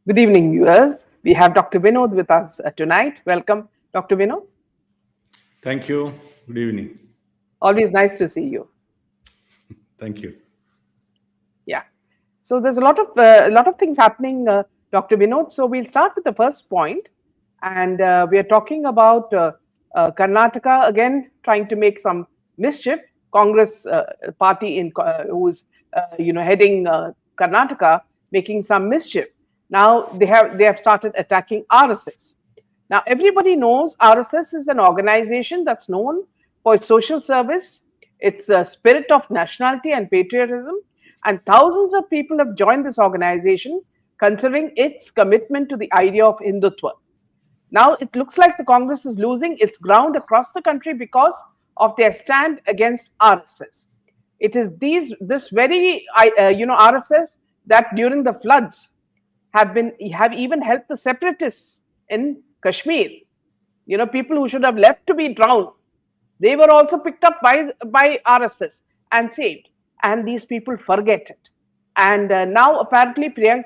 Good evening, viewers. We have Dr. Vinod with us tonight. Welcome, Dr. Vinod. Thank you. Good evening. Always nice to see you. Thank you. Yeah. So there's a lot of things happening, Dr. Vinod. So we'll start with the first point, and we are talking about Karnataka again trying to make some mischief. Congress party who is heading Karnataka making some mischief. Now they have started attacking RSS. Now everybody knows RSS is an organization that's known for its social service, its spirit of nationality and patriotism, and thousands of people have joined this organization considering its commitment to the idea of Hindutva. Now it looks like the Congress is losing its ground across the country because of their stand against RSS. It is this very RSS that during the floods have even helped the separatists in Kashmir. People who should have left to be drowned, they were also picked up by RSS and saved. And these people forget it. And now apparently Priyank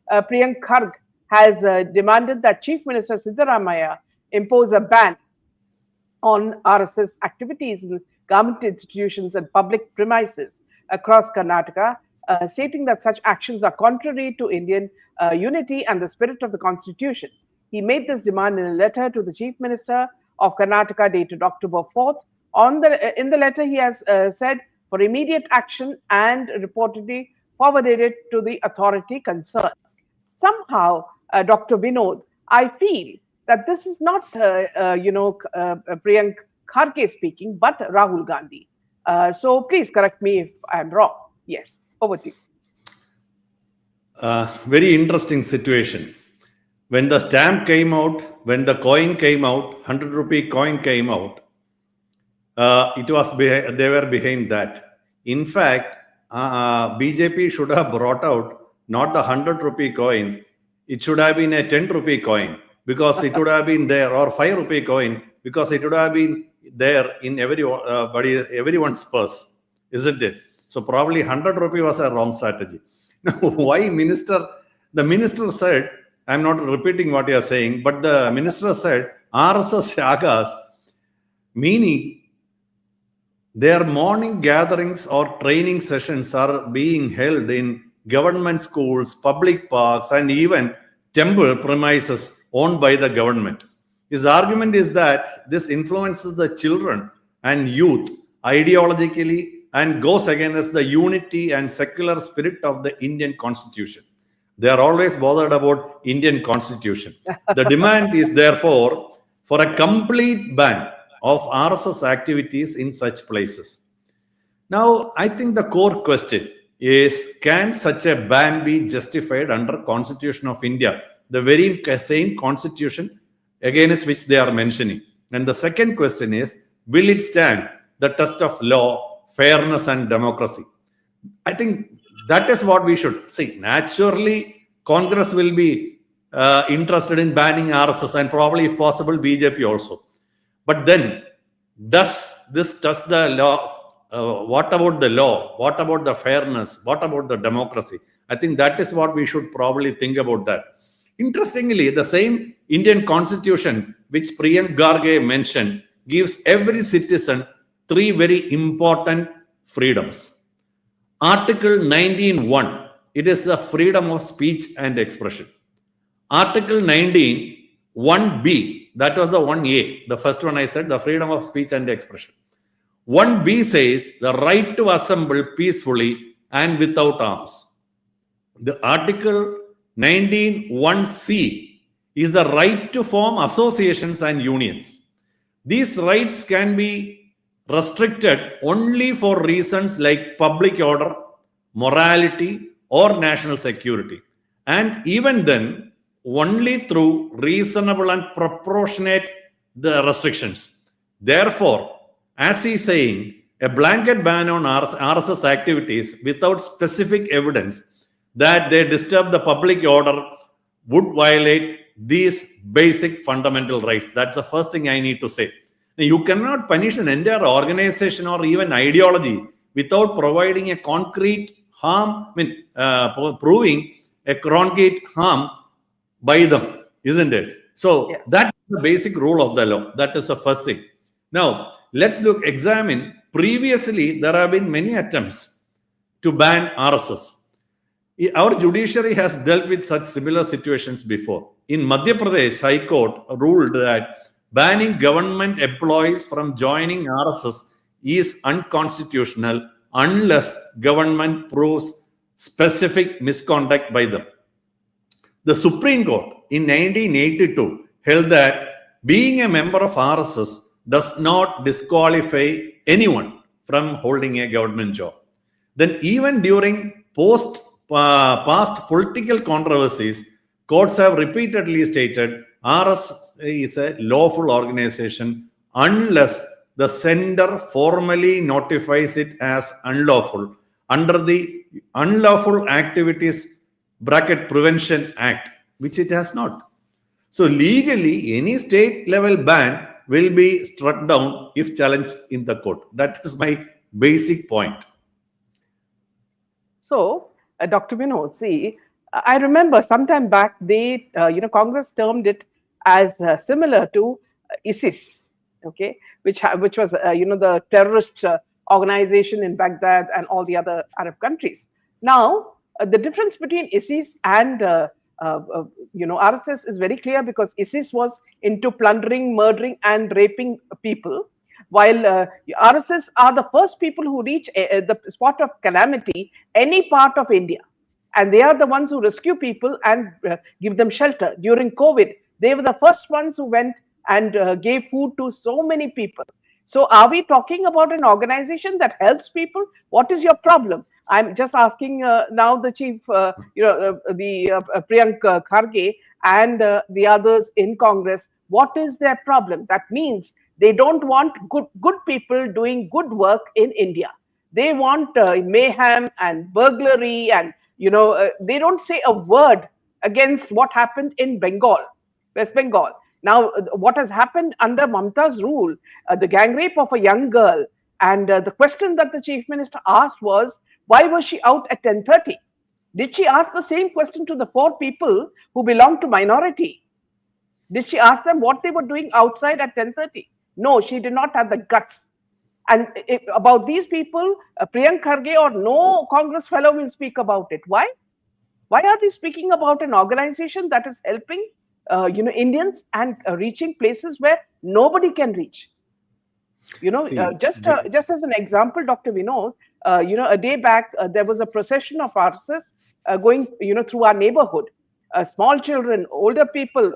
Kharge has demanded that Chief Minister Siddaramaiah impose a ban on RSS activities in government institutions and public premises across Karnataka, stating that such actions are contrary to Indian unity and the spirit of the Constitution. He made this demand in a letter to the Chief Minister of Karnataka dated October 4th. In the letter, he has said for immediate action and reportedly forwarded it to the authority concerned. Somehow, Dr. Vinod, I feel that this is not, Priyank Kharge speaking, but Rahul Gandhi. So please correct me if I'm wrong. Yes, over to you. Very interesting situation. When the stamp came out, when the coin came out, 100 rupee coin came out, they were behind that. In fact, BJP should have brought out not the 100 rupee coin. It should have been a 10 rupee coin because it would have been there, or 5 rupee coin because it would have been there in everyone's purse, isn't it? So probably 100 rupee was a wrong strategy. Now, why the minister said, I'm not repeating what you are saying, but the minister said RSS Yagas, meaning their morning gatherings or training sessions are being held in government schools, public parks, and even temple premises owned by the government. His argument is that this influences the children and youth ideologically and goes against the unity and secular spirit of the Indian Constitution. They are always bothered about Indian Constitution. The demand is therefore for a complete ban of RSS activities in such places. Now, I think the core question is, can such a ban be justified under Constitution of India, the very same Constitution against which they are mentioning? And the second question is, will it stand the test of law, fairness, and democracy? I think that is what we should see. Naturally, Congress will be interested in banning RSS and probably, if possible, BJP also. But then, does the law? What about the law? What about the fairness? What about the democracy? I think that is what we should probably think about that. Interestingly, the same Indian Constitution, which Priyank Kharge mentioned, gives every citizen 3 very important freedoms. Article 19(1), it is the freedom of speech and expression. Article 19(1)(b), that was the 1A, the first one I said, the freedom of speech and expression. 1B says the right to assemble peacefully and without arms. The Article 19(1)(c) is the right to form associations and unions. These rights can be restricted only for reasons like public order, morality, or national security. And even then, only through reasonable and proportionate the restrictions. Therefore, as he's saying, a blanket ban on RSS activities without specific evidence that they disturb the public order would violate these basic fundamental rights. That's the first thing I need to say. You cannot punish an entire organization or even ideology without providing a concrete harm, proving a concrete harm by them, isn't it? So Yeah. that's the basic rule of the law. That is the first thing. Now, let's examine. Previously, there have been many attempts to ban RSS. Our judiciary has dealt with such similar situations before. In Madhya Pradesh, High Court ruled that banning government employees from joining RSS is unconstitutional unless government proves specific misconduct by them. The Supreme Court in 1982 held that being a member of RSS does not disqualify anyone from holding a government job. Then even during past political controversies, courts have repeatedly stated RSS is a lawful organization unless the sender formally notifies it as unlawful under the Unlawful Activities Prevention Act, which it has not. So legally, any state level ban will be struck down if challenged in the court. That is my basic point. So, Dr. Vinod, see, I remember sometime back they, Congress termed it as similar to ISIS, okay, which was, the terrorist organization in Baghdad and all the other Arab countries. Now, the difference between ISIS and RSS is very clear, because ISIS was into plundering, murdering, and raping people, while RSS are the first people who reach the spot of calamity, any part of India. And they are the ones who rescue people and give them shelter. During COVID, they were the first ones who went and gave food to so many people. So are we talking about an organization that helps people? What is your problem? I'm just asking now the chief, Priyank Kharge and the others in Congress, what is their problem? That means they don't want good people doing good work in India. They want mayhem and burglary, and they don't say a word against what happened in Bengal, West Bengal. Now, what has happened under Mamta's rule, the gang rape of a young girl, and the question that the chief minister asked was, why was she out at 10:30? Did she ask the same question to the 4 people who belong to minority? Did she ask them what they were doing outside at 10:30? No, she did not have the guts. And about these people, Priyank Kharge or no Congress fellow will speak about it. Why? Why are they speaking about an organization that is helping, Indians and reaching places where nobody can reach? Just as an example, Dr. Vinod, a day back there was a procession of RSS going, through our neighborhood. Small children, older people,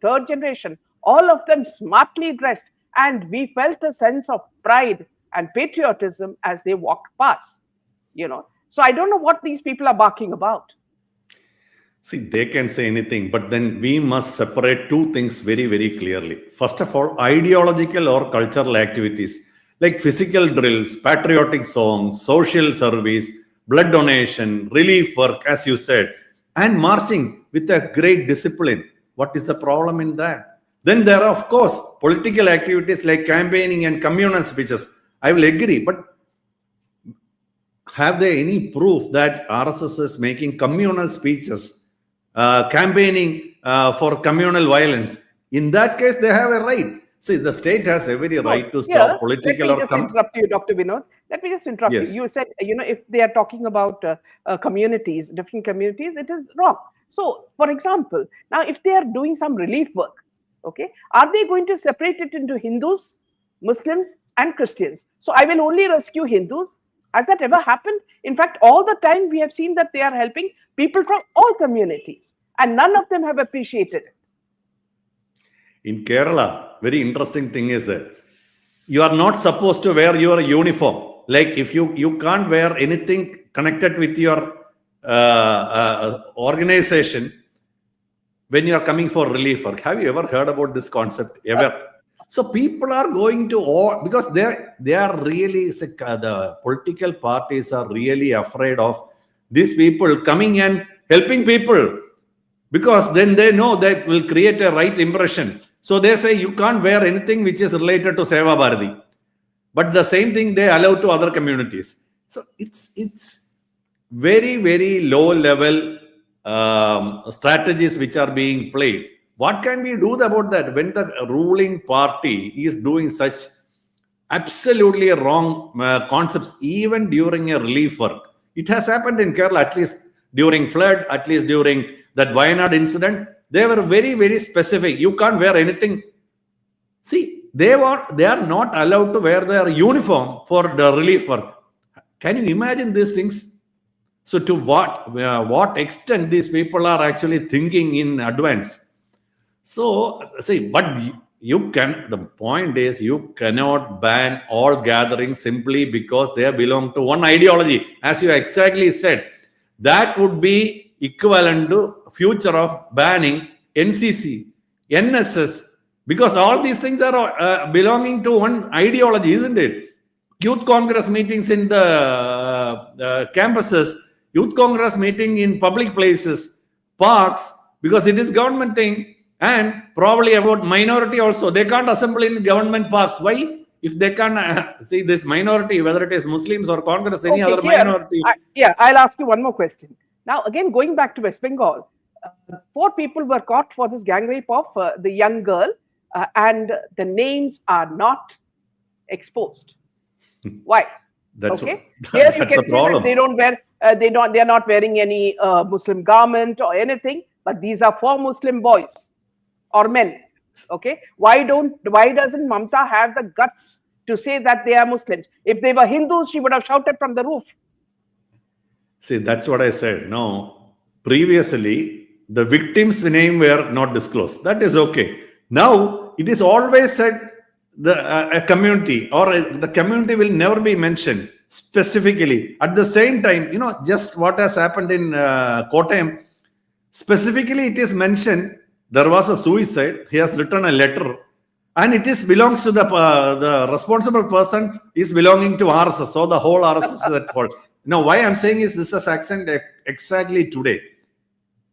third generation, all of them smartly dressed, and we felt a sense of pride and patriotism as they walked past. So I don't know what these people are barking about. See, they can say anything, but then we must separate two things very, very clearly. First of all, ideological or cultural activities like physical drills, patriotic songs, social service, blood donation, relief work, as you said, and marching with a great discipline. What is the problem in that? Then there are, of course, political activities like campaigning and communal speeches. I will agree, but have they any proof that RSS is making communal speeches, campaigning for communal violence? In that case, they have a right. See, the state has every right to stop political or... Let me just interrupt you, Dr. Vinod. Let me just interrupt you. You said, if they are talking about communities, different communities, it is wrong. So, for example, now if they are doing some relief work, okay, are they going to separate it into Hindus, Muslims, and Christians? So I will only rescue Hindus. Has that ever happened? In fact, all the time we have seen that they are helping people from all communities, and none of them have appreciated it. In Kerala, very interesting thing is that you are not supposed to wear your uniform. Like if you can't wear anything connected with your organization when you are coming for relief work. Have you ever heard about this concept ever? So people are going to all, because they are really, the political parties are really afraid of these people coming and helping people, because then they know that will create a right impression. So they say you can't wear anything which is related to Seva Bharati, but the same thing they allow to other communities. So it's very, very low level strategies which are being played. What can we do about that when the ruling party is doing such absolutely wrong concepts even during a relief work? It has happened in Kerala, at least during flood, at least during that Wayanad incident. They were very, very specific. You can't wear anything. See, they are not allowed to wear their uniform for the relief work. Can you imagine these things? So to what extent these people are actually thinking in advance? So see, but the point is, you cannot ban all gatherings simply because they belong to one ideology. As you exactly said, that would be equivalent to future of banning NCC, NSS, because all these things are belonging to one ideology, isn't it? Youth Congress meetings in the campuses, Youth Congress meeting in public places, parks, because it is government thing. And probably about minority also. They can't assemble in government parks. Why? If they can see this minority, whether it is Muslims or Congress, any other minority. I'll ask you one more question. Now, again, going back to West Bengal, 4 people were caught for this gang rape of the young girl, and the names are not exposed. Why? That's okay. Here you can see problem. That they are not wearing any Muslim garment or anything, but these are 4 Muslim boys or men. Okay. Why doesn't Mamta have the guts to say that they are Muslims? If they were Hindus, she would have shouted from the roof. See, that's what I said. No, previously the victims' name were not disclosed. That is okay. Now it is always said a community, or the community will never be mentioned specifically. At the same time, just what has happened in Kottayam, specifically it is mentioned. There was a suicide. He has written a letter, and it belongs to the responsible person is belonging to RSS. So the whole RSS is at fault. Now, why I'm saying is this is exactly today.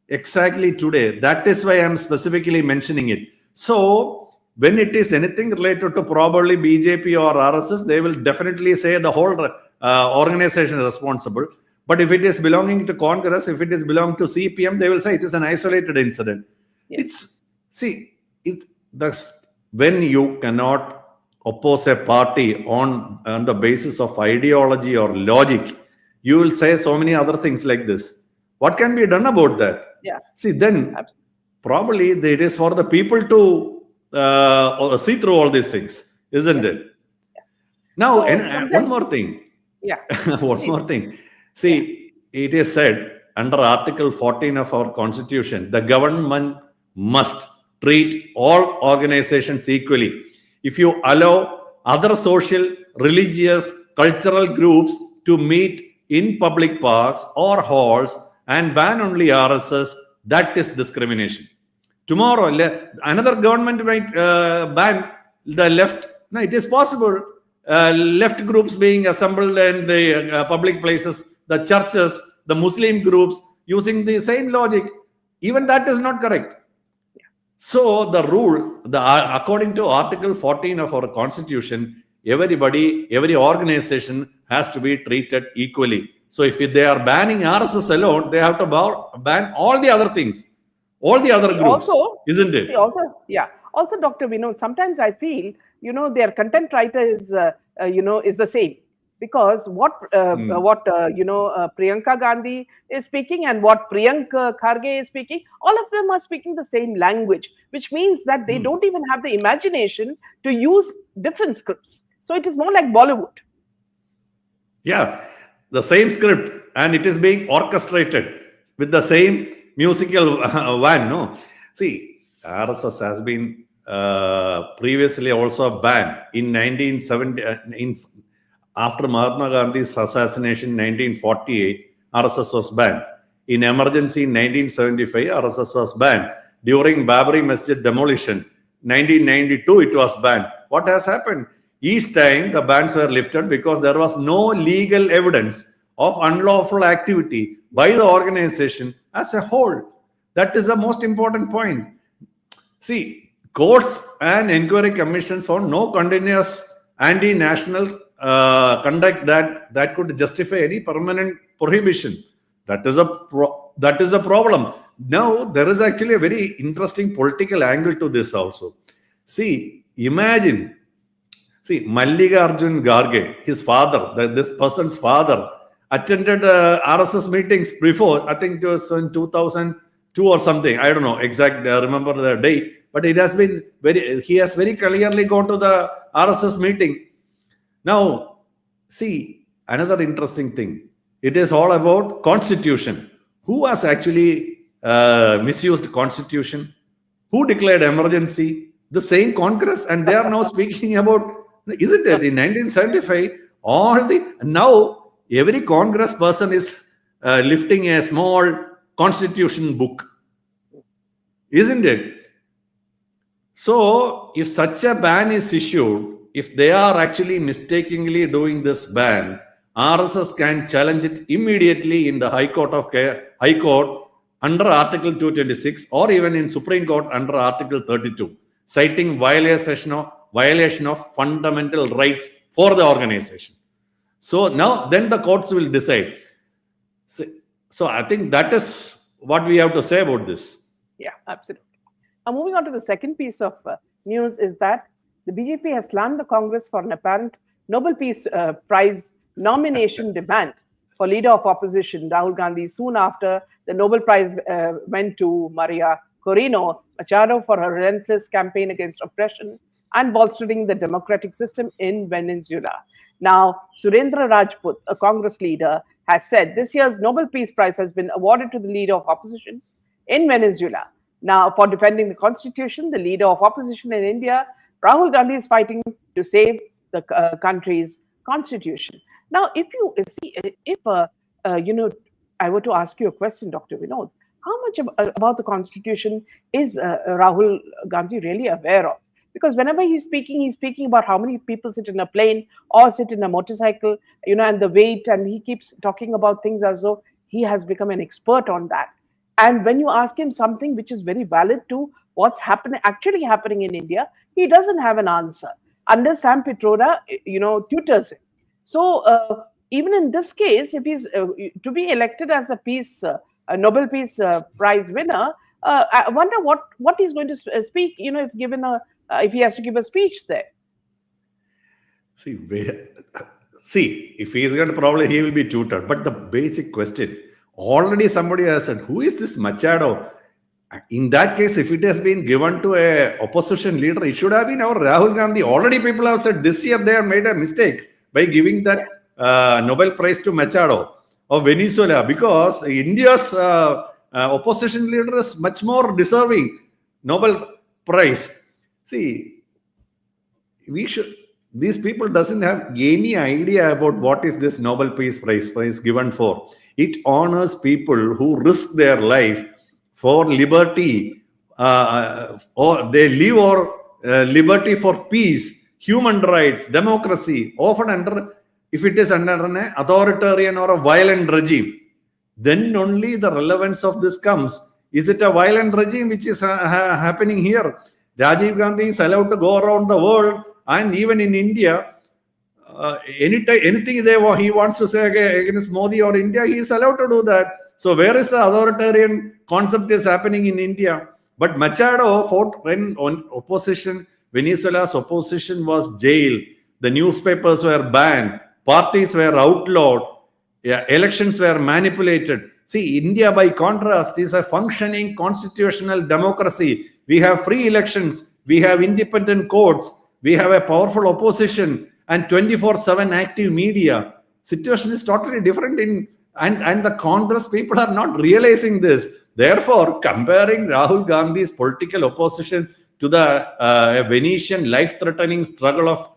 Exactly today. That is why I'm specifically mentioning it. So when it is anything related to probably BJP or RSS, they will definitely say the whole organization is responsible. But if it is belonging to Congress, if it is belonging to CPM, they will say it is an isolated incident. Yes. When you cannot oppose a party on the basis of ideology or logic, you will say so many other things like this. What can be done about that? Yeah. See, then probably it is for the people to see through all these things, isn't it? Yeah. Now, one more thing. Yeah. One more thing. See, it is said under Article 14 of our Constitution, the government must treat all organizations equally. If you allow other social, religious, cultural groups to meet in public parks or halls and ban only RSS, that is discrimination. Tomorrow, another government might ban the left. No, it is possible. Left groups being assembled in the public places, the churches, the Muslim groups, using the same logic. Even that is not correct. So the rule, according to Article 14 of our Constitution, every organization has to be treated equally. So if they are banning RSS alone, they have to ban all the other things, all the other groups, isn't it? Also, Dr. Vinod, sometimes I feel, their content writer is the same. Because what Priyanka Gandhi is speaking and what Priyank Kharge is speaking, all of them are speaking the same language, which means that they don't even have the imagination to use different scripts. So it is more like Bollywood. Yeah, the same script, and it is being orchestrated with the same musical van. No, see, RSS has been previously also banned in 1970. After Mahatma Gandhi's assassination in 1948, RSS was banned. In emergency in 1975, RSS was banned. During Babri Masjid demolition, 1992, it was banned. What has happened? Each time the bans were lifted because there was no legal evidence of unlawful activity by the organization as a whole. That is the most important point. See, courts and inquiry commissions found no continuous anti-national conduct that could justify any permanent prohibition. That is a problem. Now, there is actually a very interesting political angle to this also. See, imagine, Mallikarjun Garge, his father, this person's father, attended RSS meetings before. I think it was in 2002 or something. I don't know exact. Remember the day, but it has been he has very clearly gone to the RSS meeting. Now, see, another interesting thing. It is all about constitution. Who has actually misused constitution? Who declared emergency? The same Congress, and they are now speaking about, isn't it? In 1975, now every Congress person is lifting a small constitution book, isn't it? So, if such a ban is issued, if they are actually mistakenly doing this ban, RSS can challenge it immediately in the High Court under Article 226, or even in Supreme Court under Article 32, citing violation of fundamental rights for the organization. So now, then the courts will decide. So I think that is what we have to say about this. Yeah, absolutely. Now, moving on to the second piece of news is that the BJP has slammed the Congress for an apparent Nobel Peace Prize nomination demand for leader of opposition Rahul Gandhi soon after the Nobel Prize went to Maria Corina Machado for her relentless campaign against oppression and bolstering the democratic system in Venezuela. Now, Surendra Rajput, a Congress leader, has said this year's Nobel Peace Prize has been awarded to the leader of opposition in Venezuela. Now, for defending the constitution, the leader of opposition in India, Rahul Gandhi, is fighting to save the country's constitution. Now, if you see, if I were to ask you a question, Dr. Vinod, how much about the constitution is Rahul Gandhi really aware of? Because whenever he's speaking about how many people sit in a plane or sit in a motorcycle, and the weight, and he keeps talking about things as though he has become an expert on that. And when you ask him something which is very valid to what's actually happening in India, he doesn't have an answer unless Sam Pitroda, tutors him. So even in this case, if he's to be elected as a Nobel Peace Prize winner, I wonder what he's going to speak. If he has to give a speech there. See, if he's going to, probably he will be tutored. But the basic question, already somebody has said, who is this Machado? In that case, if it has been given to a opposition leader, it should have been our Rahul Gandhi. Already people have said this year they have made a mistake by giving that Nobel Prize to Machado of Venezuela, because India's opposition leader is much more deserving Nobel Prize. See, these people doesn't have any idea about what is this Nobel Peace Prize given for. It honors people who risk their life for liberty, or they live for liberty for peace, human rights, democracy, often if it is under an authoritarian or a violent regime, then only the relevance of this comes. Is it a violent regime which is happening here? Rajiv Gandhi is allowed to go around the world, and even in India, anything he wants to say against Modi or India, he is allowed to do that. So where is the authoritarian concept is happening in India? But Machado fought when opposition, Venezuela's opposition was jailed. The newspapers were banned. Parties were outlawed. Elections were manipulated. See, India, by contrast, is a functioning constitutional democracy. We have free elections. We have independent courts. We have a powerful opposition and 24/7 active media. Situation is totally different and the Congress people are not realizing this. Therefore, comparing Rahul Gandhi's political opposition to the Venetian life-threatening struggle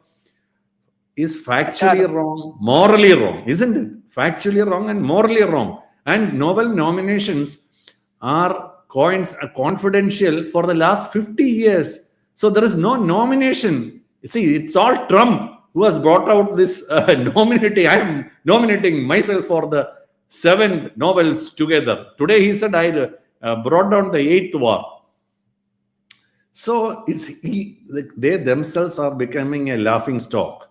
is factually wrong, morally wrong, isn't it? Factually wrong and morally wrong. And Nobel nominations are confidential for the last 50 years. So there is no nomination. See, it's all Trump who has brought out this nominating. I am nominating myself for the 7 Nobels together. Today he said I brought down the 8th one. So they themselves are becoming a laughing stock.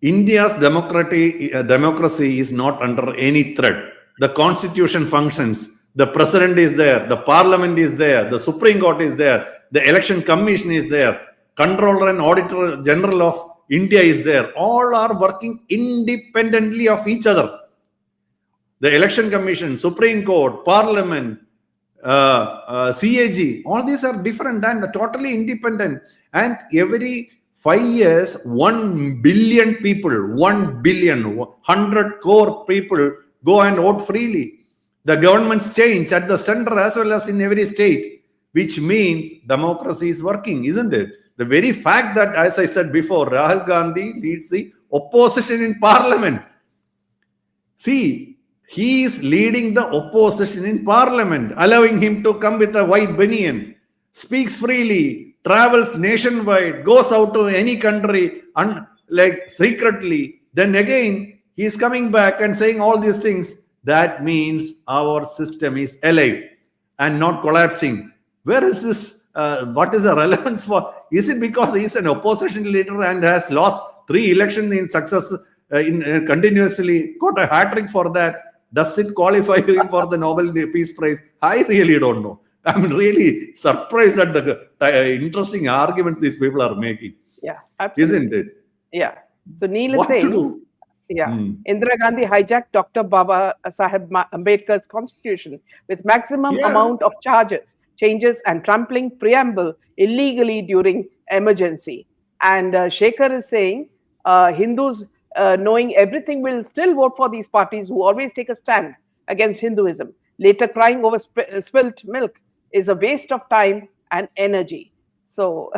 India's democracy is not under any threat. the constitution functions, the president is there, the parliament is there, the Supreme Court is there, the election commission is there, controller and auditor general of India is there. All are working independently of each other. The election commission, Supreme Court, parliament, CAG, all these are different and totally independent. And every 5 years, 1 billion people, 1 billion, 100 crore people go and vote freely. The governments change at the center as well as in every state, which means democracy is working, isn't it? The very fact that, as I said before, Rahul Gandhi leads the opposition in parliament. See, he is leading the opposition in parliament, allowing him to come with a white banyan, speaks freely, travels nationwide, goes out to any country like secretly. Then again, he is coming back and saying all these things. That means our system is alive and not collapsing. Where is this? What is the relevance for? Is it because he is an opposition leader and has lost 3 elections in success, continuously got a hat trick for that? Does it qualify him for the Nobel Peace Prize? I really don't know. I'm really surprised at the interesting arguments these people are making. Yeah, absolutely. Isn't it? Yeah. So Neil is What to saying, do? yeah, Indira Gandhi hijacked Dr. Baba Saheb Ambedkar's constitution with maximum amount of changes and trampling preamble illegally during emergency. And Shekhar is saying Hindus, knowing everything, will still vote for these parties who always take a stand against Hinduism. Later crying over spilt milk is a waste of time and energy. So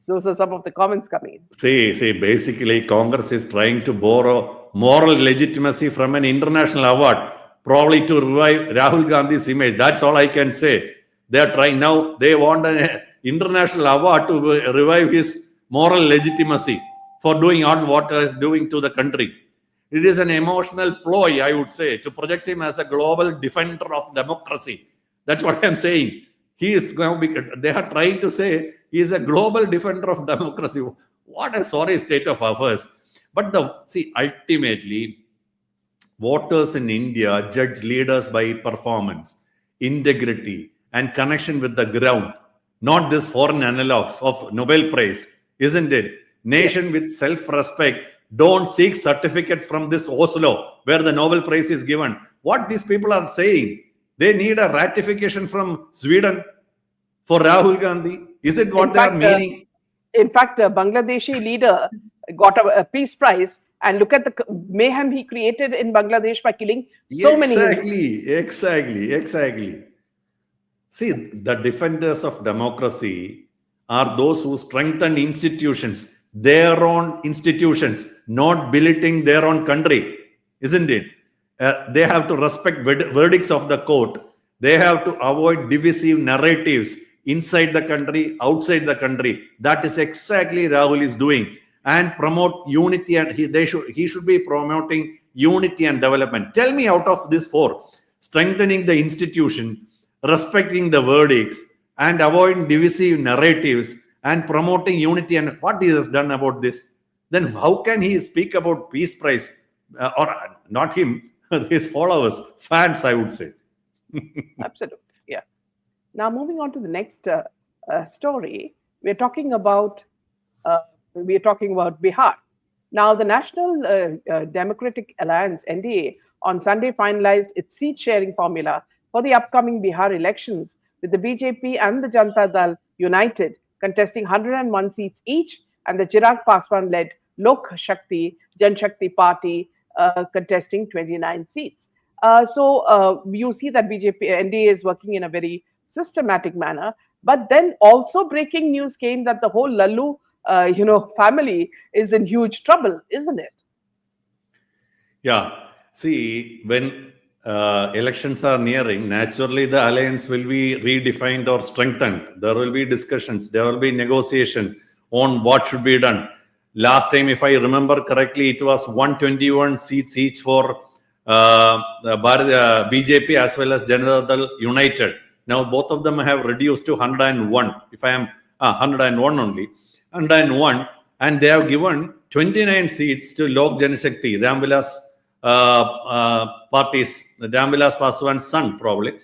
those are some of the comments coming in. See, basically Congress is trying to borrow moral legitimacy from an international award, probably to revive Rahul Gandhi's image. That's all I can say. They are trying now. They want an international award to revive his moral legitimacy for doing what he is doing to the country. It is an emotional ploy, I would say, to project him as a global defender of democracy. That's what I'm saying. He is going to be, they are trying to say he is a global defender of democracy. What a sorry state of affairs. But ultimately, voters in India judge leaders by performance, integrity, and connection with the ground, not this foreign analogs of Nobel Prize, isn't it? Nation with self-respect don't seek certificate from this Oslo where the Nobel Prize is given. What these people are saying, they need a ratification from Sweden for Rahul Gandhi. Is it what they are meaning? In fact, a Bangladeshi leader got a peace prize, and look at the mayhem he created in Bangladesh by killing so many. Exactly. See, the defenders of democracy are those who strengthen institutions, their own institutions, not belittling their own country, isn't it? They have to respect verdicts of the court. They have to avoid divisive narratives inside the country, outside the country. That is exactly Rahul is doing, and promote unity. And he should be promoting unity and development. Tell me, out of these 4, strengthening the institution, respecting the verdicts, and avoiding divisive narratives, and promoting unity, and what he has done about this, then how can he speak about peace prize? Or not him, his followers, fans, I would say. Absolutely, yeah. Now, moving on to the next story, we're talking about Bihar. Now, the National Democratic Alliance (NDA) on Sunday finalized its seat-sharing formula for the upcoming Bihar elections, with the BJP and the Janata Dal united, contesting 101 seats each, and the Chirag Paswan-led Lok Shakti Janshakti Party contesting 29 seats. So you see that BJP NDA is working in a very systematic manner. But then also breaking news came that the whole Lallu, family is in huge trouble, isn't it? Yeah. See, when elections are nearing, naturally the alliance will be redefined or strengthened. There will be discussions, there will be negotiation on what should be done. Last time, if I remember correctly, it was 121 seats each for BJP as well as Janata Dal United. Now both of them have reduced to 101. If I am 101 only, 101, and they have given 29 seats to Lok Janshakti, Ramvilas parties, Ramvilas Paswan's son, probably.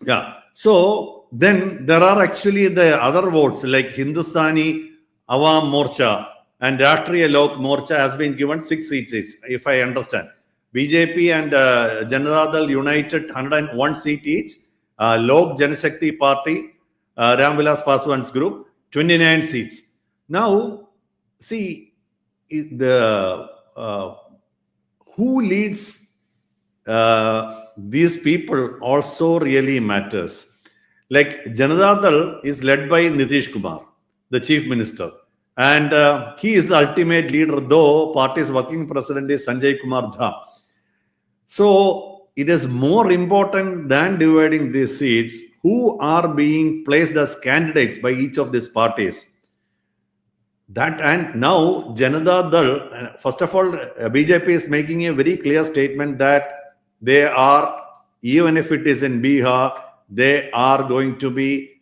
Yeah. So then there are actually the other votes like Hindustani Awam Morcha and Rashtriya Lok Morcha has been given 6 seats, if I understand. BJP and Janata Dal United 101 seat each. Lok Janashakti Party, Ramvilas Paswan's group, 29 seats. Now, see, the who leads these people also really matters. Like Janata Dal is led by Nitish Kumar, the chief minister, and he is the ultimate leader, though party's working president is Sanjay Kumar Jha. So it is more important than dividing these seats who are being placed as candidates by each of these parties. That, and now Janata Dal, first of all, BJP is making a very clear statement that they are, even if it is in Bihar, they are going to be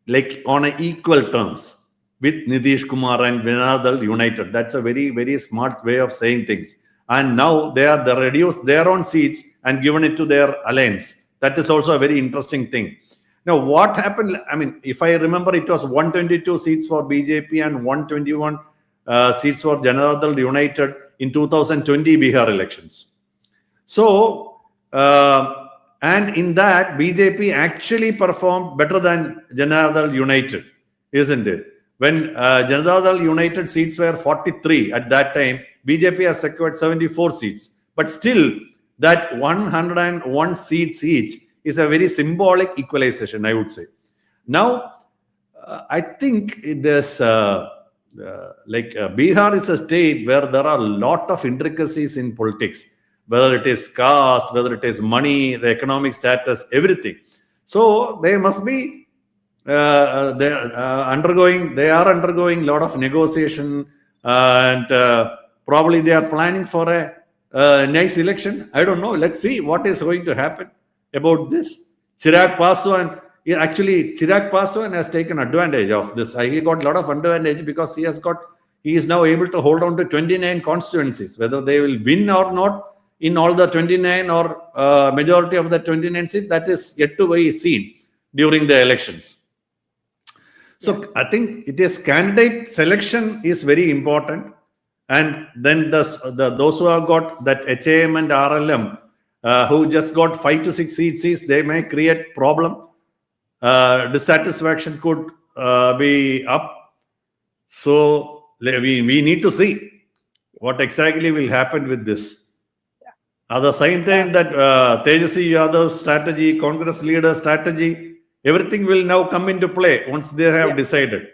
like on a equal terms with Nitish Kumar and Janata Dal United. That's a very, very smart way of saying things. And now they reduced their own seats and given it to their alliance. That is also a very interesting thing. Now, what happened? I mean, if I remember, it was 122 seats for BJP and 121 seats for Janata Dal United in 2020 Bihar elections. So, and in that, BJP actually performed better than Janata Dal United, isn't it? When Janata Dal United seats were 43 at that time, BJP has secured 74 seats. But still, that 101 seats each is a very symbolic equalization, I would say. Now, I think there's Bihar is a state where there are a lot of intricacies in politics, whether it is caste, whether it is money, the economic status, everything. So they must be they are undergoing a lot of negotiation, and probably they are planning for a nice election. I don't know. Let's see what is going to happen about this. Chirag Paswan has taken advantage of this. He got a lot of advantage because he is now able to hold on to 29 constituencies. Whether they will win or not in all the 29 or majority of the 29 seats, that is yet to be seen during the elections. So I think it is candidate selection is very important. And then those who have got that HAM and RLM, who just got 5 to 6 seats, they may create problem. Dissatisfaction could be up. So we need to see what exactly will happen with this. At the same time, that Tejasvi Yadav's strategy, Congress leader strategy, everything will now come into play once they have decided.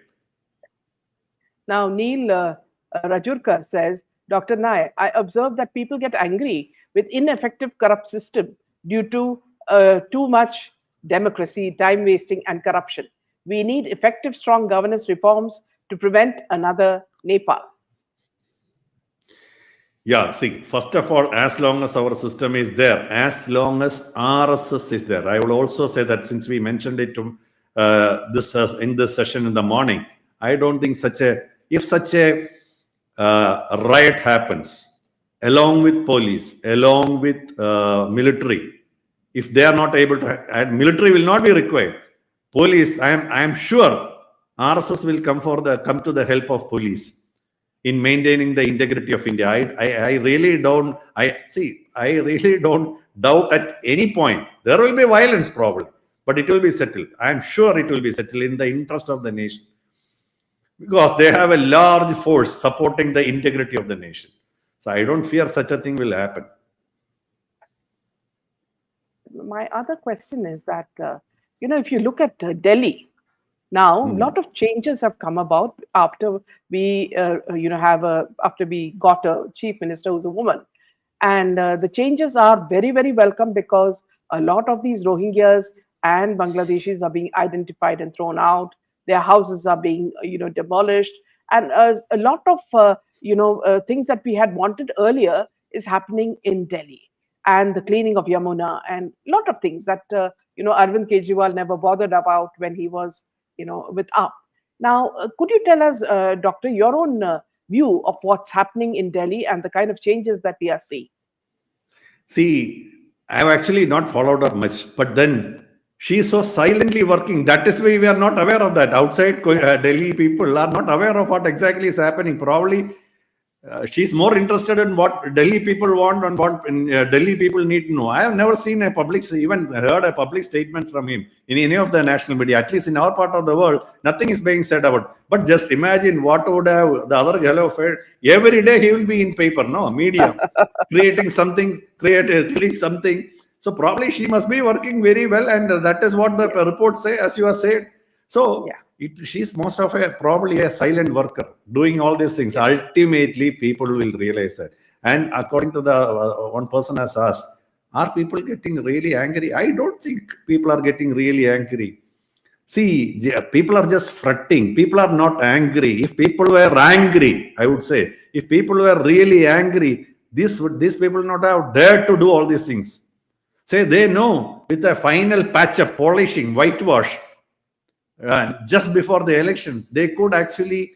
Now, Neil Rajurkar says, Dr. Nair, I observe that people get angry with ineffective corrupt system due to too much democracy, time wasting and corruption. We need effective, strong governance reforms to prevent another Nepal. Yeah, see, first of all, as long as our system is there, as long as RSS is there, I would also say that since we mentioned it to in this session in the morning, I don't think if such a riot happens, along with police, along with military, if they are not able to, and military will not be required. Police, I am sure RSS will come to the help of police in maintaining the integrity of India. I really don't doubt at any point. There will be violence probably, but it will be settled. I am sure it will be settled in the interest of the nation, because they have a large force supporting the integrity of the nation. So I don't fear such a thing will happen. My other question is that, if you look at Delhi, now, a lot of changes have come about after we, after we got a chief minister who's a woman, and the changes are very, very welcome, because a lot of these Rohingyas and Bangladeshis are being identified and thrown out. Their houses are being, demolished, and a lot of, things that we had wanted earlier is happening in Delhi, and the cleaning of Yamuna, and a lot of things that Arvind Kejriwal never bothered about when he was with UP. Now, could you tell us, Doctor, your own view of what's happening in Delhi and the kind of changes that we are seeing? See, I've actually not followed her much, but then she's so silently working. That is why we are not aware of that. Outside Delhi, people are not aware of what exactly is happening. Probably she's more interested in what Delhi people want and what Delhi people need to know. I have never seen a public, even heard a public statement from him in any of the national media. At least in our part of the world, nothing is being said about. But just imagine what would have the other fellow felt. Every day he will be in paper, no media, creating something, telling something. So probably she must be working very well, and that is what the reports say, as you have said. So she's most of probably a silent worker doing all these things. Ultimately, people will realize that. And according to the one person has asked, are people getting really angry? I don't think people are getting really angry. See, people are just fretting. People are not angry. If people were angry, I would say, if people were really angry, these people not have dared to do all these things. Say they know with a final patch of polishing, whitewash, just before the election, they could actually,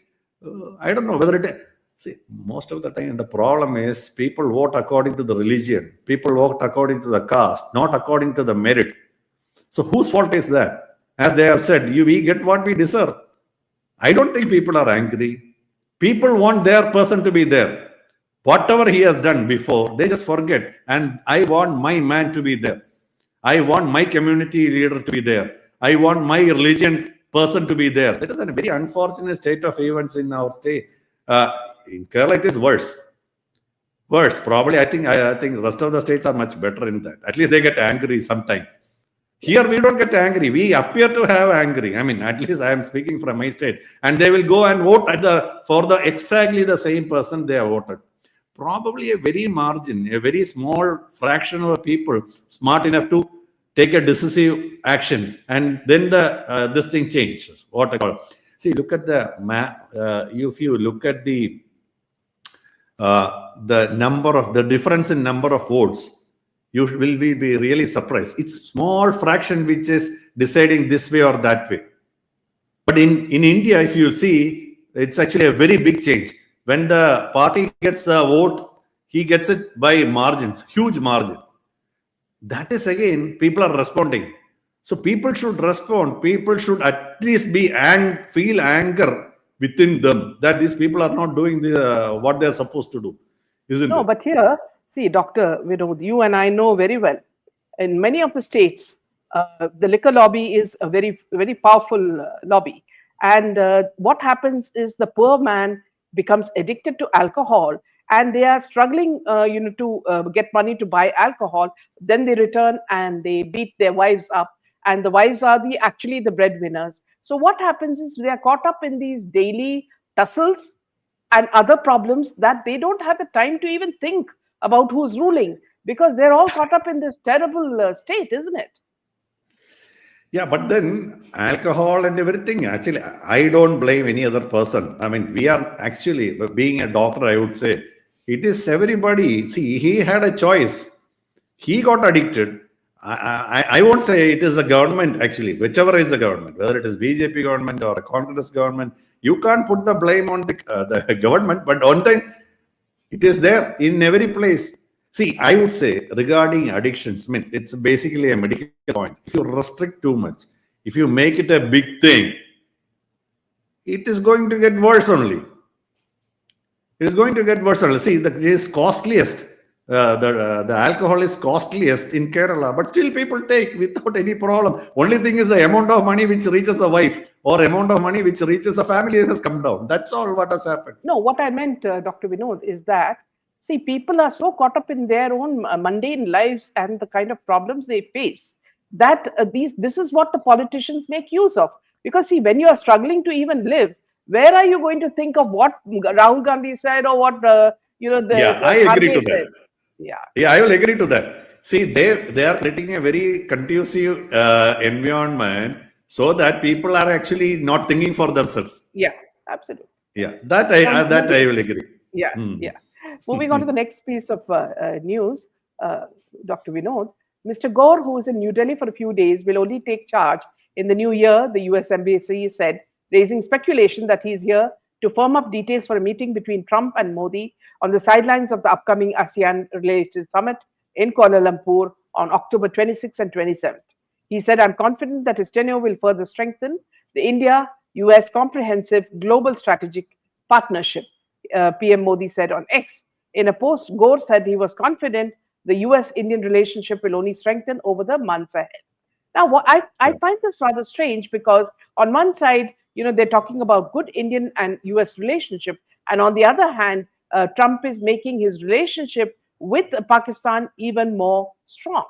I don't know whether it, see, most of the time, the problem is people vote according to the religion. People vote according to the caste, not according to the merit. So whose fault is that? As they have said, we get what we deserve. I don't think people are angry. People want their person to be there. Whatever he has done before, they just forget. And I want my man to be there. I want my community leader to be there. I want my religion person to be there. That is a very unfortunate state of events in our state. In Kerala, it is worse. Worse, probably. I think the rest of the states are much better in that. At least they get angry sometime. Here we don't get angry. We appear to have angry. I mean, at least I am speaking from my state. And they will go and vote for exactly the same person they have voted. Probably a very margin, a very small fraction of people smart enough to take a decisive action, and then this thing changes. What I call, see, look at the map. If you look at the difference in number of votes, you will be really surprised. It's small fraction which is deciding this way or that way. But in India, if you see, it's actually a very big change. When the party gets the vote, he gets it by margins, huge margin. That is, again, people are responding. So people should respond. People should at least feel anger within them that these people are not doing what they're supposed to do. Isn't it? But here, see, Dr. Vinod, you and I know very well, in many of the states, the liquor lobby is a very, very powerful lobby. And what happens is the poor man becomes addicted to alcohol, and they are struggling, to get money to buy alcohol. Then they return and they beat their wives up, and the wives are actually the breadwinners. So what happens is they are caught up in these daily tussles and other problems that they don't have the time to even think about who's ruling, because they're all caught up in this terrible state, isn't it? Yeah, but then alcohol and everything, actually, I don't blame any other person. I mean, we are actually, being a doctor, I would say, it is everybody. See, he had a choice. He got addicted. I won't say it is the government, actually, whichever is the government, whether it is BJP government or a Congress government, you can't put the blame on the government, but one thing, it is there in every place. See, I would say regarding addictions, I mean, it's basically a medical point. If you restrict too much, if you make it a big thing, it is going to get worse only. It is going to get worse only. See, it is costliest. The alcohol is costliest in Kerala, but still people take without any problem. Only thing is the amount of money which reaches a wife or amount of money which reaches a family has come down. That's all what has happened. No, what I meant, Dr. Vinod, is that, see, people are so caught up in their own mundane lives and the kind of problems they face that this is what the politicians make use of. Because, see, when you are struggling to even live, where are you going to think of what Rahul Gandhi said or what, I agree to that. Yeah, I will agree to that. See, they are creating a very conducive environment so that people are actually not thinking for themselves. Yeah, absolutely. Yeah, that I will agree. Yeah. Moving on to the next piece of news, Dr. Vinod, Mr. Gore, who is in New Delhi for a few days, will only take charge in the new year, the US Embassy said, raising speculation that he's here to firm up details for a meeting between Trump and Modi on the sidelines of the upcoming ASEAN-related summit in Kuala Lumpur on October 26th and 27th. He said, I'm confident that his tenure will further strengthen the India-US comprehensive global strategic partnership, PM Modi said on X. In a post, Gore said he was confident the US-Indian relationship will only strengthen over the months ahead. Now, I find this rather strange because on one side, they're talking about good Indian and US relationship, and on the other hand, Trump is making his relationship with Pakistan even more strong.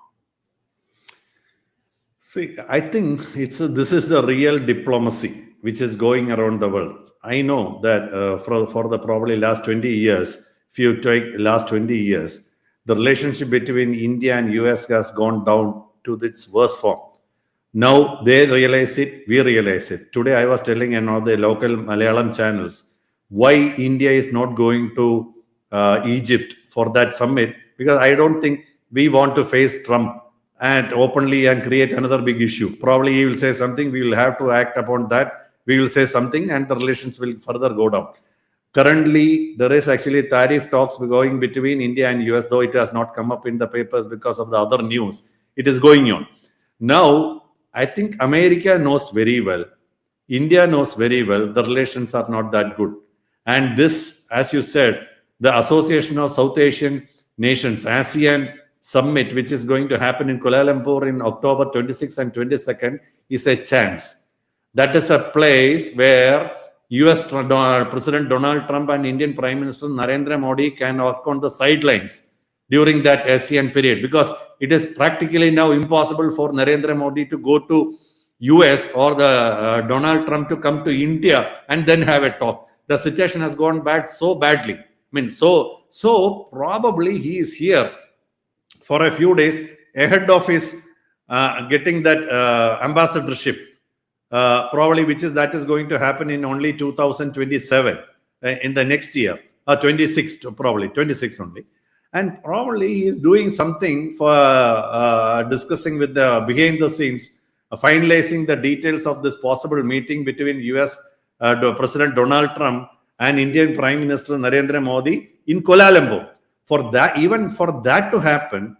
See, I think this is the real diplomacy which is going around the world. I know that for the probably last 20 years, if you take last 20 years, the relationship between India and US has gone down to its worst form. Now they realize it, we realize it. Today I was telling the local Malayalam channels why India is not going to Egypt for that summit, because I don't think we want to face Trump and openly and create another big issue. Probably he will say something, we will have to act upon that. We will say something and the relations will further go down. Currently, there is actually tariff talks going between India and US, though it has not come up in the papers because of the other news. It is going on. Now, I think America knows very well, India knows very well, the relations are not that good. And this, as you said, the Association of South Asian Nations, ASEAN Summit, which is going to happen in Kuala Lumpur in October 26th and 22nd, is a chance. That is a place where US President Donald Trump and Indian Prime Minister Narendra Modi can work on the sidelines during that ASEAN period, because it is practically now impossible for Narendra Modi to go to US or the Donald Trump to come to India and then have a talk. The situation has gone bad so badly. I mean, so probably he is here for a few days ahead of his getting that ambassadorship, probably that is going to happen in only 2027, in the next year, 26, probably 26 only. And probably he is doing something for discussing with the behind the scenes, finalizing the details of this possible meeting between US President Donald Trump and Indian Prime Minister Narendra Modi in Kuala Lumpur. For that, even for that to happen,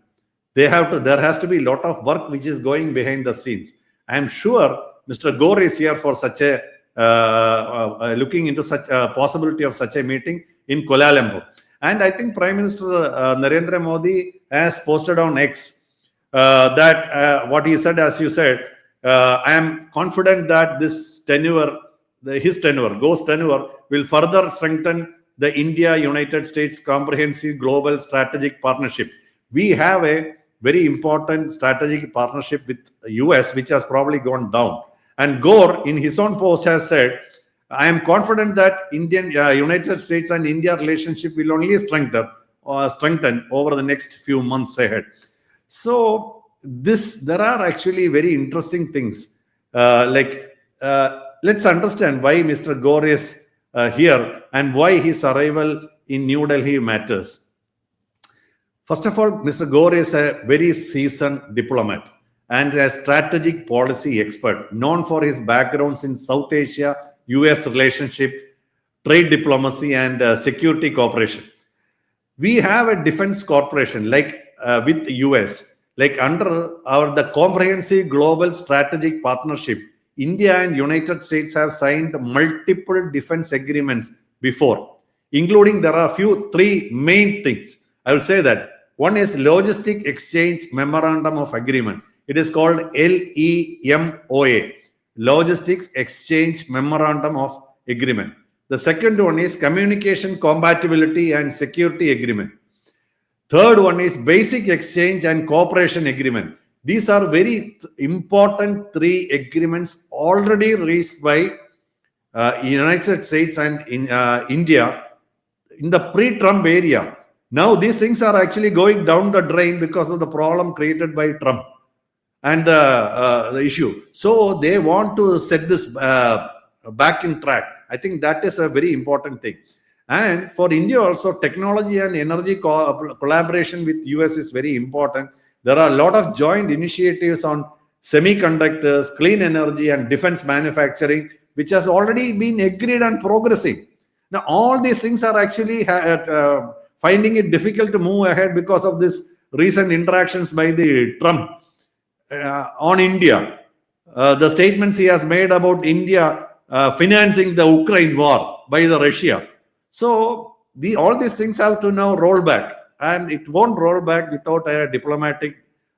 there has to be a lot of work which is going behind the scenes. I am sure Mr. Gore is here for such a looking into such a possibility of such a meeting in Kuala Lumpur. And I think Prime Minister Narendra Modi has posted on X that what he said, as you said, I am confident that this tenure, Gore's tenure, will further strengthen the India-United States comprehensive global strategic partnership. We have a very important strategic partnership with the US, which has probably gone down. And Gore, in his own post, has said, I am confident that United States and India relationship will only strengthen over the next few months ahead. So there are actually very interesting things. Let's understand why Mr. Gore is here and why his arrival in New Delhi matters. First of all, Mr. Gore is a very seasoned diplomat and a strategic policy expert, known for his backgrounds in South Asia, US relationship, trade diplomacy, and security cooperation. We have a defense corporation with the US, under the comprehensive global strategic partnership. India and United States have signed multiple defense agreements before, including there are three main things. I will say that. One is Logistic Exchange Memorandum of Agreement. It is called LEMOA, Logistics Exchange Memorandum of Agreement. The second one is Communication Compatibility and Security Agreement. Third one is Basic Exchange and Cooperation Agreement. These are very important three agreements already reached by United States and India in the pre-Trump area. Now these things are actually going down the drain because of the problem created by Trump and the issue. So they want to set this back in track. I think that is a very important thing. And for India also, technology and energy collaboration with US is very important. There are a lot of joint initiatives on semiconductors, clean energy, and defense manufacturing, which has already been agreed and progressing. Now, all these things are actually finding it difficult to move ahead because of this recent interactions by the Trump on India. The statements he has made about India financing the Ukraine war by the Russia. So all these things have to now roll back, and it won't roll back without a diplomatic,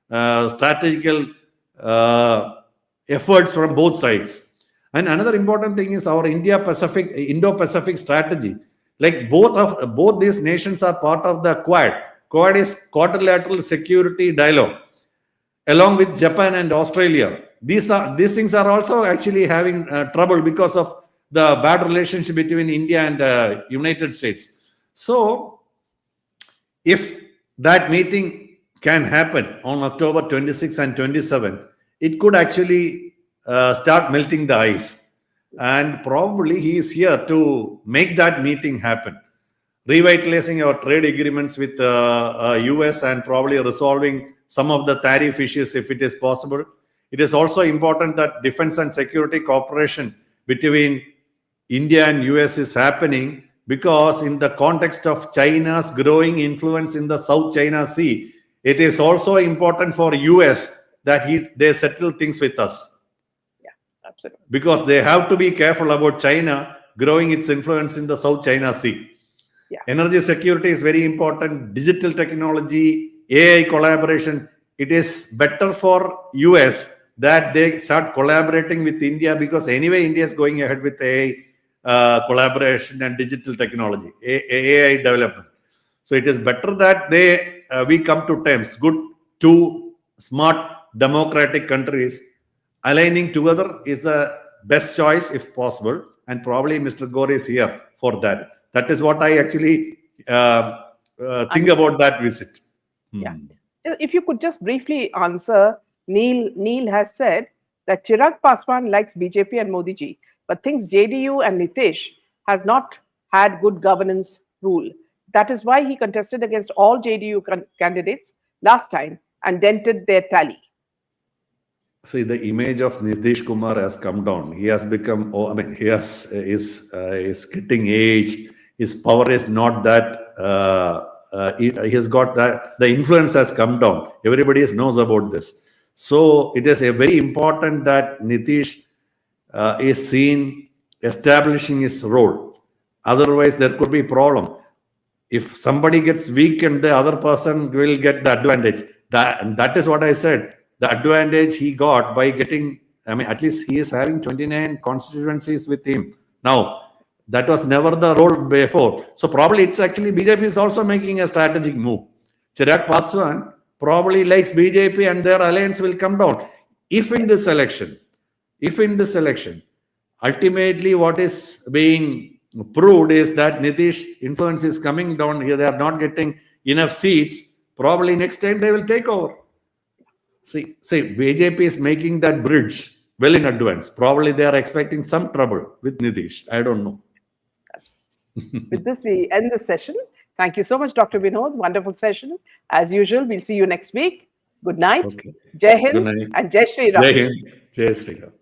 strategical efforts from both sides. And another important thing is our Indo-Pacific strategy. Like both these nations are part of the Quad. Quad is quadrilateral security dialogue, along with Japan and Australia. These things are also actually having trouble because of the bad relationship between India and United States. So, if that meeting can happen on October 26 and 27, it could actually start melting the ice. And probably he is here to make that meeting happen, revitalizing our trade agreements with US and probably resolving some of the tariff issues if it is possible. It is also important that defense and security cooperation between India and US is happening, because in the context of China's growing influence in the South China Sea, it is also important for US that they settle things with us. Absolutely. Because they have to be careful about China growing its influence in the South China Sea. Yeah. Energy security is very important. Digital technology, AI collaboration. It is better for US that they start collaborating with India, because anyway India is going ahead with AI collaboration and digital technology, AI development. So it is better that we come to terms. Good, two smart democratic countries aligning together is the best choice if possible, and probably Mr. Gore is here for that. That is what I actually think about that visit. Yeah. If you could just briefly answer, Neil has said that Chirag Paswan likes BJP and Modi ji, but thinks JDU and Nitish has not had good governance rule. That is why he contested against all JDU candidates last time and dented their tally. See, the image of Nitish Kumar has come down. He has become, he is getting aged. His power is not that, he has got that, the influence has come down. Everybody knows about this. So it is a very important that Nitish is seen establishing his role. Otherwise, there could be a problem. If somebody gets weak and the other person will get the advantage. That is what I said. The advantage he got by getting, at least he is having 29 constituencies with him. Now, that was never the role before. So probably it's actually BJP is also making a strategic move. Chirag Paswan probably likes BJP and their alliance will come down. If in this election, ultimately what is being proved is that Nitish influence is coming down here, they are not getting enough seats, probably next time they will take over. See, BJP is making that bridge well in advance. Probably they are expecting some trouble with Nitish. I don't know. With this, we end the session. Thank you so much, Dr. Vinod. Wonderful session. As usual, we'll see you next week. Good night. Okay. Jai Hind Good night. and Jai Shri Ram. Jai Hind. Jai Shri Ram.